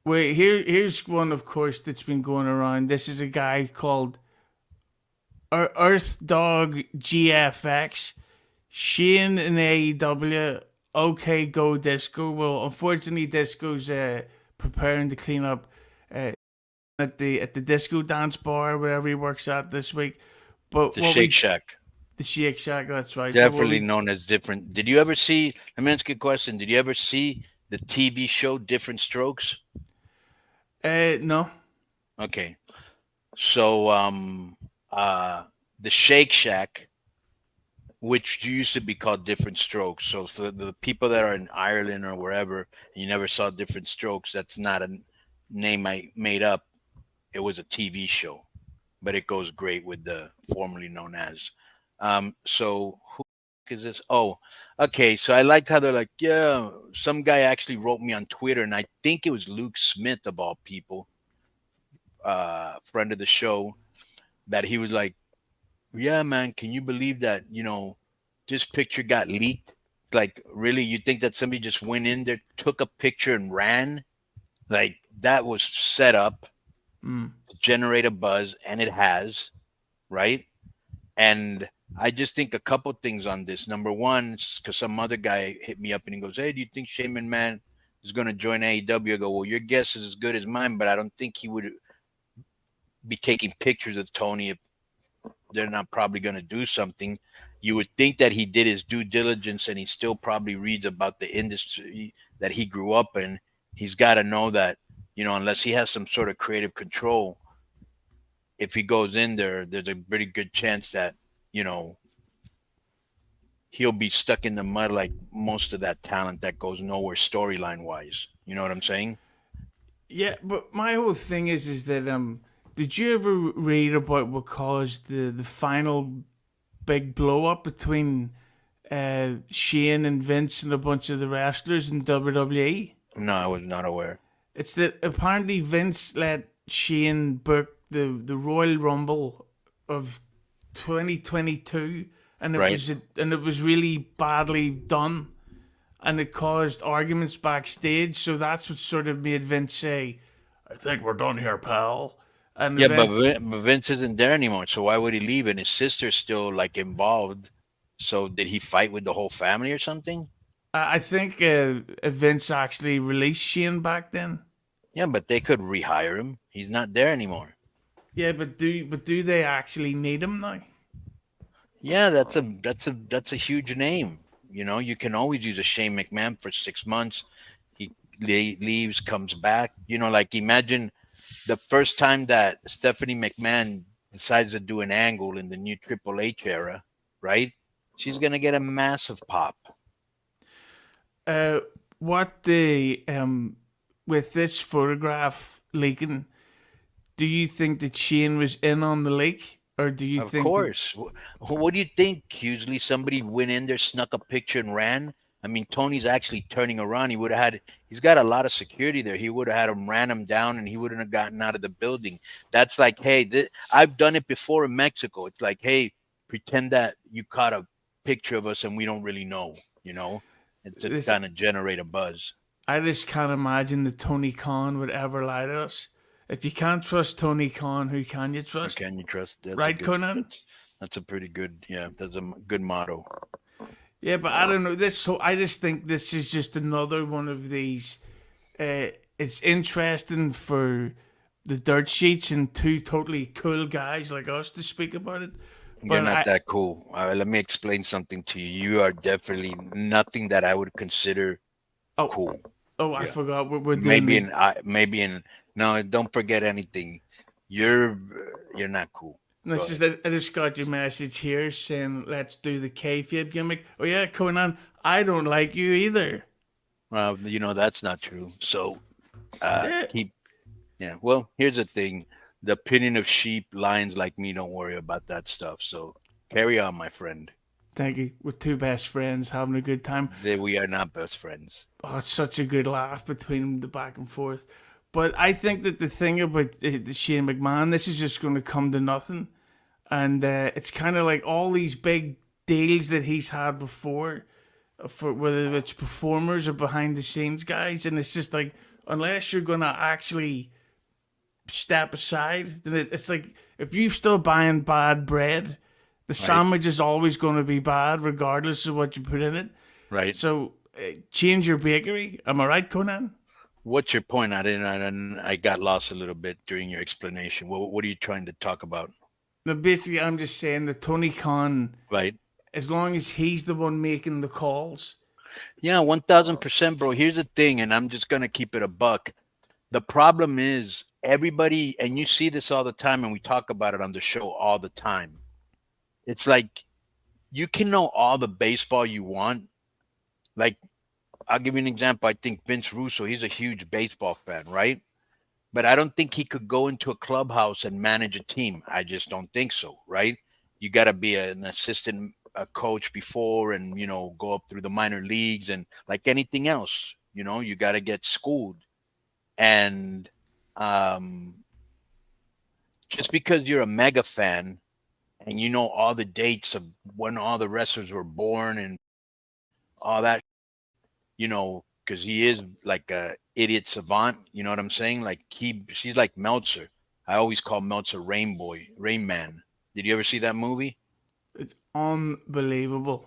Wait, here's one, of course, that's been going around. This is a guy called Earth Dog GFX. Shane in AEW. Okay, go Disco. Well, unfortunately, Disco's preparing to clean up uh, at the Disco Dance Bar wherever he works at this week. But The what Shake we Shack, the Shake Shack, that's right. But what definitely we known as different. Did you ever see? Let me ask you a question. Did you ever see the TV show Different Strokes? no. Okay, so uh, the Shake Shack, which used to be called Different Strokes. So for the people that are in Ireland or wherever, and you never saw Different Strokes, that's not a name I made up. It was a TV show, but it goes great with the formerly known as. So who is this? Oh, okay. So I liked how they're like, yeah. Some guy actually wrote me on Twitter, and I think it was Luke Smith of all people, friend of the show, that he was like, yeah, man, can you believe that, this picture got leaked? Like, really, you think that somebody just went in there, took a picture, and ran? Like, that was set up Mm. to generate a buzz, and it has, right? And I just think a couple things on this. Number one, because some other guy hit me up and he goes, hey, do you think Shane McMahon is going to join AEW? I go, well, your guess is as good as mine, but I don't think he would be taking pictures of Tony if they're not probably going to do something. You would think that he did his due diligence and he still probably reads about the industry that he grew up in. He's got to know that, unless he has some sort of creative control, if he goes in there, there's a pretty good chance that, you know, he'll be stuck in the mud like most of that talent that goes nowhere storyline wise. You know what I'm saying? Yeah, but my whole thing is that did you ever read about what caused the final big blow up between Shane and Vince and a bunch of the wrestlers in WWE? No, I was not aware. It's that apparently Vince let Shane book the Royal Rumble of 2022, and Right? it was really badly done, and it caused arguments backstage. So that's what sort of made Vince say, "I think we're done here, pal." And Yeah, but, eventually, but Vince isn't there anymore. So why would he leave? And his sister's still like involved. So did he fight with the whole family or something? I think Vince actually released Shane back then. Yeah, but they could rehire him. He's not there anymore. Yeah, but do they actually need him now? Yeah, that's a huge name. You can always use a Shane McMahon for 6 months. He leaves, comes back. Like imagine the first time that Stephanie McMahon decides to do an angle in the new Triple H era, right? She's gonna get a massive pop. Uh, what the with this photograph leaking, do you think that Shane was in on the leak, or do you Of think that course. What do you think? Usually somebody went in there, snuck a picture, and ran. I mean, Tony's actually turning around. He's got a lot of security there. He would have had him ran him down and he wouldn't have gotten out of the building. That's like, hey, I've done it before in Mexico. It's like, hey, pretend that you caught a picture of us and we don't really know, you know? It's to this? kind of generate a buzz. I just can't imagine that Tony Khan would ever lie to us. If you can't trust Tony Khan, who can you Or trust? can you trust? Right, Conan? That's a pretty good, yeah, that's a good motto. Yeah, but I don't know this. So I just think this is just another one of these. It's interesting for the dirt sheets and two totally cool guys like us to speak about it. You're But not I that cool. Let me explain something to you. You are definitely nothing that I would consider oh cool. I Yeah, forgot we're doing maybe the. in maybe in no. Don't forget anything. You're you're not cool. Go This is ahead. that I just got your message here saying let's do the kayfabe gimmick. Oh yeah, Conan, I don't like you either. Well, that's not true. So Yeah, keep yeah. Well, here's the thing: the opinion of sheep, lions like me don't worry about that stuff. So carry on, my friend. thank you. We're two best friends having a good time. That we are not best friends. Oh, it's such a good laugh between the back and forth. But I think that the thing about the Shane McMahon, this is just going to come to nothing, and it's kind of like all these big deals that he's had before, for whether it's performers or behind the scenes guys, and it's just like, unless you're gonna actually step aside, then it's like if you're still buying bad bread, the Right. sandwich is always going to be bad, regardless of what you put in it. Right. So change your bakery. Am I right, Conan? What's your point? I got lost a little bit during your explanation. What are you trying to talk about? No, basically, I'm just saying that Tony Khan, Right. as long as he's the one making the calls, Yeah, 1000%, bro. Here's the thing, and I'm just gonna keep it a buck. The problem is everybody, and you see this all the time, and we talk about it on the show all the time. It's like you can know all the baseball you want. Like, I'll give you an example. I think Vince Russo, he's a huge baseball fan, right? But I don't think he could go into a clubhouse and manage a team. I just don't think so, right? You got to be an assistant a coach before and, go up through the minor leagues and like anything else, you got to get schooled. And just because you're a mega fan and you know all the dates of when all the wrestlers were born and all that, because he is like a idiot savant. You know what I'm saying? Like she's like Meltzer. I always call Meltzer Rain Man. Did you ever see that movie? it's unbelievable.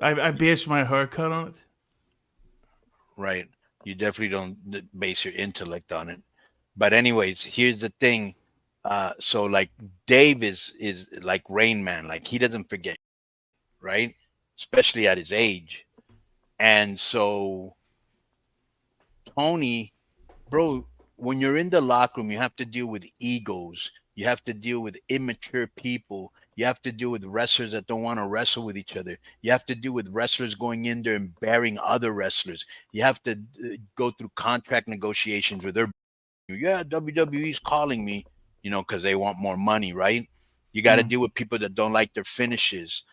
I base my haircut on it. Right. You definitely don't base your intellect on it. But anyways, here's the thing. So like Dave is like Rain Man. Like he doesn't forget, right? Especially at his age. And so Tony, bro, when you're in the locker room, you have to deal with egos. You have to deal with immature people. You have to deal with wrestlers that don't want to wrestle with each other. You have to deal with wrestlers going in there and burying other wrestlers. You have to go through contract negotiations with their, yeah, WWE's calling me, because they want more money, right? You got to deal with people that don't like their finishes.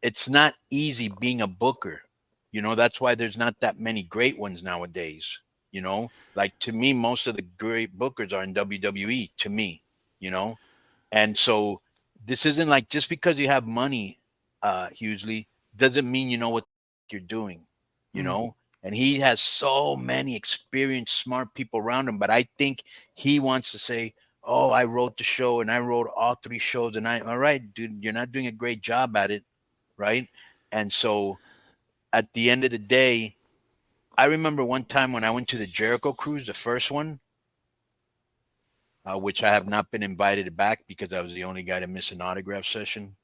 It's not easy being a booker. That's why there's not that many great ones nowadays. Like to me, most of the great bookers are in WWE to me, and so this isn't like just because you have money, hugely doesn't mean you know what you're doing, and he has so many experienced, smart people around him. But I think he wants to say, oh, I wrote the show and I wrote all 3 shows and all right, dude, you're not doing a great job at it. Right. And so at the end of the day, I remember one time when I went to the Jericho cruise, the first one, which I have not been invited back because I was the only guy to miss an autograph session.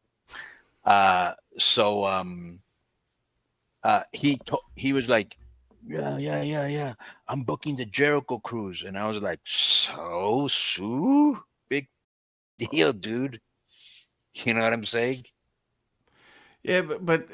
He was like, yeah. I'm booking the Jericho cruise, and I was like, so Sue, big deal, dude. You know what I'm saying? Yeah, but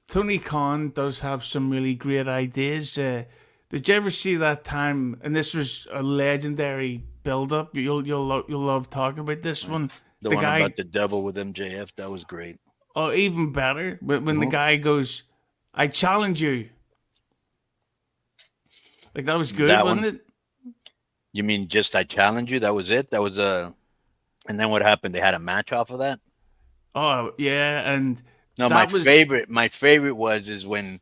Tony Khan does have some really great ideas. Did you ever see that time? And this was a legendary build-up. You'll love talking about this one. The The one guy, about the devil with MJF, that was great. oh, even better when the guy goes, "I challenge you." Like that was good, That wasn't one. it? You mean just I challenge you? That was it. That was and then what happened? They had a match off of that. Oh yeah, and No, my that was favorite was is when,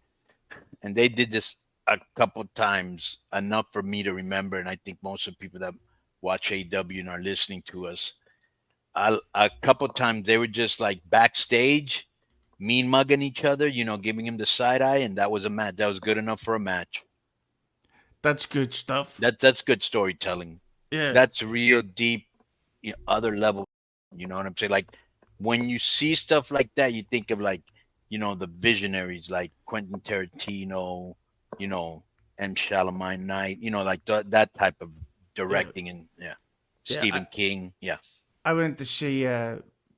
and they did this a couple times, enough for me to remember, and I think most of the people that watch AW and are listening to us, a couple times they were just like backstage, mean mugging each other, giving him the side eye, and that was a match. That was good enough for a match. that's good stuff. That's good storytelling. Yeah, That's real deep, other level. You know what I'm saying? Like when you see stuff like that, you think of like, the visionaries like Quentin Tarantino, you know, M. Shalomite Knight, like that type of yeah, directing, and yeah, yeah. Stephen King. Yeah. I went to see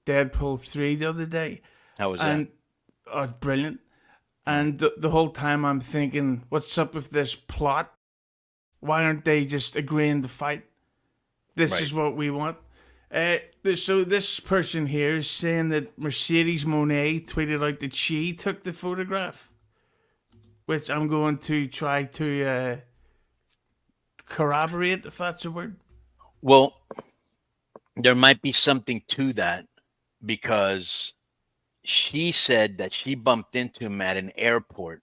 Deadpool 3 the other day, How was that? and oh, it's brilliant. And the whole time I'm thinking, what's up with this plot? Why aren't they just agreeing to fight? This Right. is what we want. So this person here is saying that Mercedes Monet tweeted out that she took the photograph, which I'm going to try to corroborate, if that's a word. Well, there might be something to that because she said that she bumped into him at an airport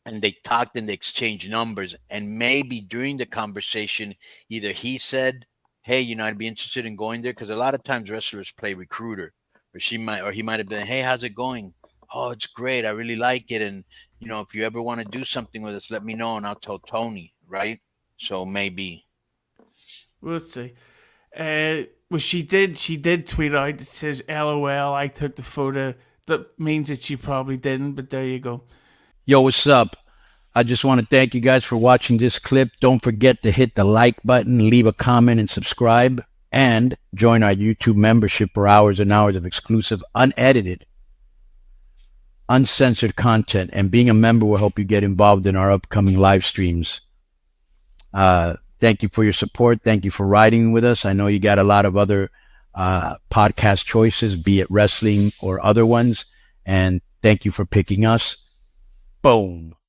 and they talked and they exchanged numbers. And maybe during the conversation, either he said, "Hey, I'd be interested in going there," because a lot of times wrestlers play recruiter, or he might have been, "Hey, how's it going? Oh, it's great. I really like it. And if you ever want to do something with us, let me know, and I'll tell Tony." Right? So maybe. We'll see. Well, she did tweet out. It says, "LOL, I took the photo." That means that she probably didn't, but there you go. Yo, what's up? I just want to thank you guys for watching this clip. Don't forget to hit the like button, leave a comment, and subscribe. And join our YouTube membership for hours and hours of exclusive, unedited, uncensored content. And being a member will help you get involved in our upcoming live streams. Thank you for your support. Thank you for riding with us. I know you got a lot of other podcast choices, be it wrestling or other ones. And thank you for picking us. Boom.